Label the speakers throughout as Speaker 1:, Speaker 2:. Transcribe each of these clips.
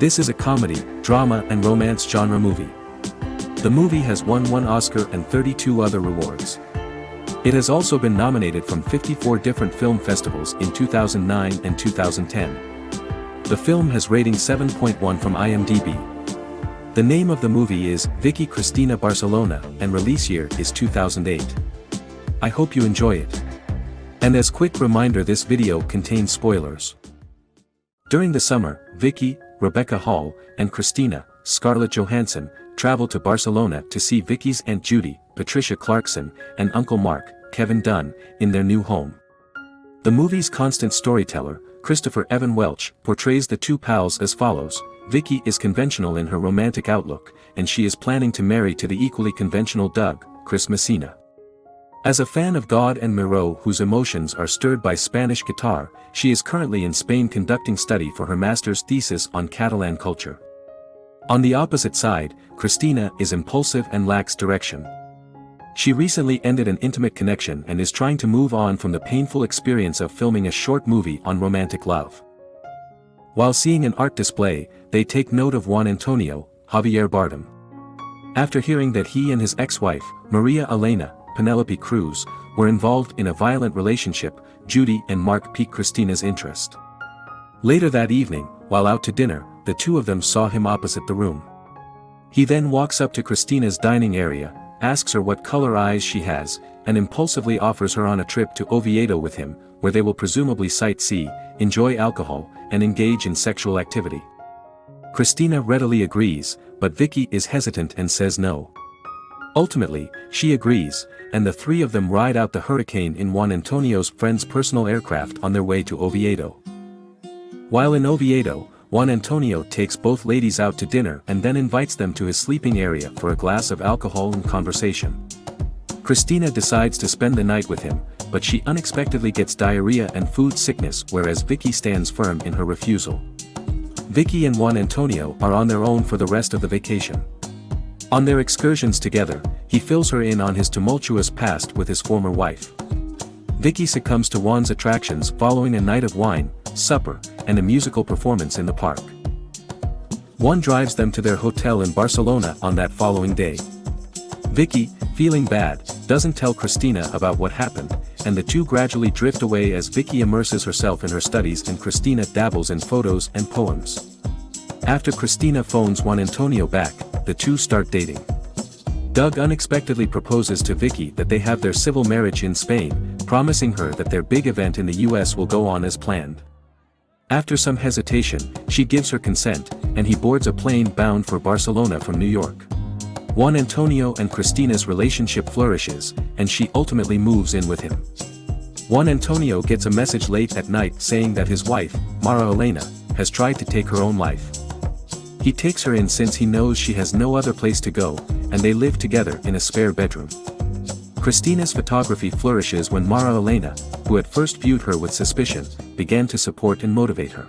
Speaker 1: This is a comedy, drama and romance genre movie. The movie has won 1 Oscar and 32 other awards. It has also been nominated from 54 different film festivals in 2009 and 2010. The film has rating 7.1 from IMDb. The name of the movie is Vicky Cristina Barcelona and release year is 2008. I hope you enjoy it. And as quick reminder, this video contains spoilers. During the summer, Vicky, Rebecca Hall, and Cristina, Scarlett Johansson, travel to Barcelona to see Vicky's Aunt Judy, Patricia Clarkson, and Uncle Mark, Kevin Dunn, in their new home. The movie's constant storyteller, Christopher Evan Welch, portrays the two pals as follows. Vicky is conventional in her romantic outlook, and she is planning to marry to the equally conventional Doug, Chris Messina. As a fan of Gaud and Miro, whose emotions are stirred by Spanish guitar, she is currently in Spain conducting study for her master's thesis on Catalan culture. On the opposite side, Cristina is impulsive and lacks direction. She recently ended an intimate connection and is trying to move on from the painful experience of filming a short movie on romantic love. While seeing an art display, they take note of Juan Antonio, Javier Bardem. After hearing that he and his ex-wife, Maria Elena, Penelope Cruz, were involved in a violent relationship, Judy and Mark piqued Cristina's interest. Later that evening, while out to dinner, the two of them saw him opposite the room. He then walks up to Cristina's dining area, asks her what color eyes she has, and impulsively offers her on a trip to Oviedo with him, where they will presumably sightsee, enjoy alcohol, and engage in sexual activity. Cristina readily agrees, but Vicky is hesitant and says no. Ultimately, she agrees, and the three of them ride out the hurricane in Juan Antonio's friend's personal aircraft on their way to Oviedo. While in Oviedo, Juan Antonio takes both ladies out to dinner and then invites them to his sleeping area for a glass of alcohol and conversation. Cristina decides to spend the night with him, but she unexpectedly gets diarrhea and food sickness, whereas Vicky stands firm in her refusal. Vicky and Juan Antonio are on their own for the rest of the vacation. On their excursions together, he fills her in on his tumultuous past with his former wife. Vicky succumbs to Juan's attractions following a night of wine, supper, and a musical performance in the park. Juan drives them to their hotel in Barcelona on that following day. Vicky, feeling bad, doesn't tell Cristina about what happened, and the two gradually drift away as Vicky immerses herself in her studies and Cristina dabbles in photos and poems. After Cristina phones Juan Antonio back, the two start dating. Doug unexpectedly proposes to Vicky that they have their civil marriage in Spain, promising her that their big event in the US will go on as planned. After some hesitation, she gives her consent, and he boards a plane bound for Barcelona from New York. Juan Antonio and Cristina's relationship flourishes, and she ultimately moves in with him. Juan Antonio gets a message late at night saying that his wife, Mara Elena, has tried to take her own life. He takes her in since he knows she has no other place to go, and they live together in a spare bedroom. Cristina's photography flourishes when Mara Elena, who at first viewed her with suspicion, began to support and motivate her.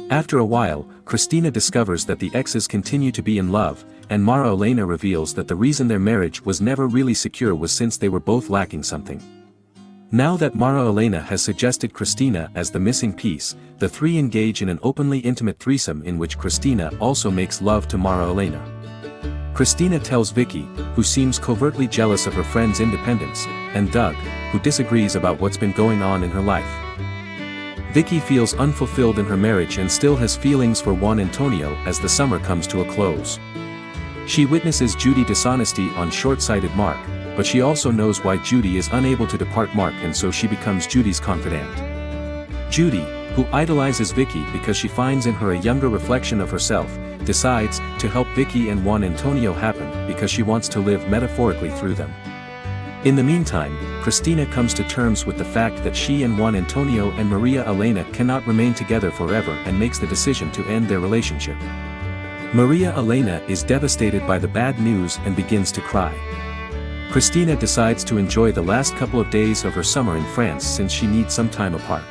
Speaker 1: After a while, Cristina discovers that the exes continue to be in love, and Mara Elena reveals that the reason their marriage was never really secure was since they were both lacking something. Now that Mara Elena has suggested Cristina as the missing piece, the three engage in an openly intimate threesome in which Cristina also makes love to Mara Elena. Cristina tells Vicky, who seems covertly jealous of her friend's independence, and Doug, who disagrees about what's been going on in her life. Vicky feels unfulfilled in her marriage and still has feelings for Juan Antonio as the summer comes to a close. She witnesses Judy's dishonesty on short-sighted Mark, but she also knows why Judy is unable to depart Mark, and so she becomes Judy's confidant. Judy, who idolizes Vicky because she finds in her a younger reflection of herself, decides to help Vicky and Juan Antonio happen because she wants to live metaphorically through them. In the meantime, Cristina comes to terms with the fact that she and Juan Antonio and Maria Elena cannot remain together forever and makes the decision to end their relationship. Maria Elena is devastated by the bad news and begins to cry. Cristina decides to enjoy the last couple of days of her summer in France since she needs some time apart.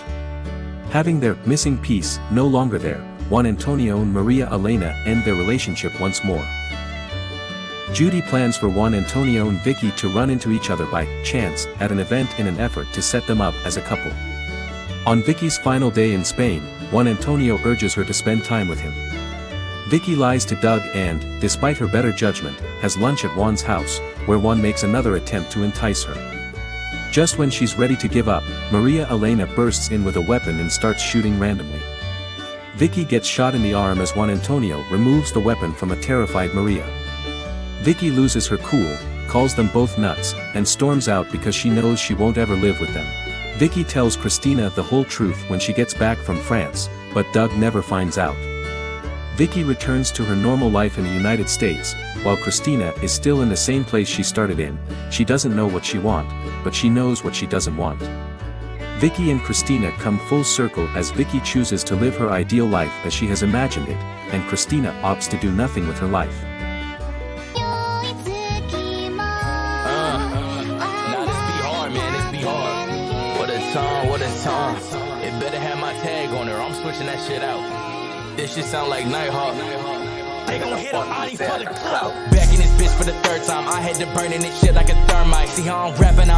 Speaker 1: Having their missing piece no longer there, Juan Antonio and Maria Elena end their relationship once more. Judy plans for Juan Antonio and Vicky to run into each other by chance at an event in an effort to set them up as a couple. On Vicky's final day in Spain, Juan Antonio urges her to spend time with him. Vicky lies to Doug and, despite her better judgment, has lunch at Juan's house, where Juan makes another attempt to entice her. Just when she's ready to give up, Maria Elena bursts in with a weapon and starts shooting randomly. Vicky gets shot in the arm as Juan Antonio removes the weapon from a terrified Maria. Vicky loses her cool, calls them both nuts, and storms out because she knows she won't ever live with them. Vicky tells Cristina the whole truth when she gets back from France, but Doug never finds out. Vicky returns to her normal life in the United States, while Cristina is still in the same place she started in. She doesn't know what she wants, but she knows what she doesn't want. Vicky and Cristina come full circle as Vicky chooses to live her ideal life as she has imagined it, and Cristina opts to do nothing with her life.
Speaker 2: Now this be hard, man, this be hard. What a song. It better have my tag on her, I'm switching that shit out. This shit sound like Nighthawk. They gon' hit on Audi for the clout. Back in this bitch for the third time, I had to burn in this shit like a thermite. See how I'm rapping out.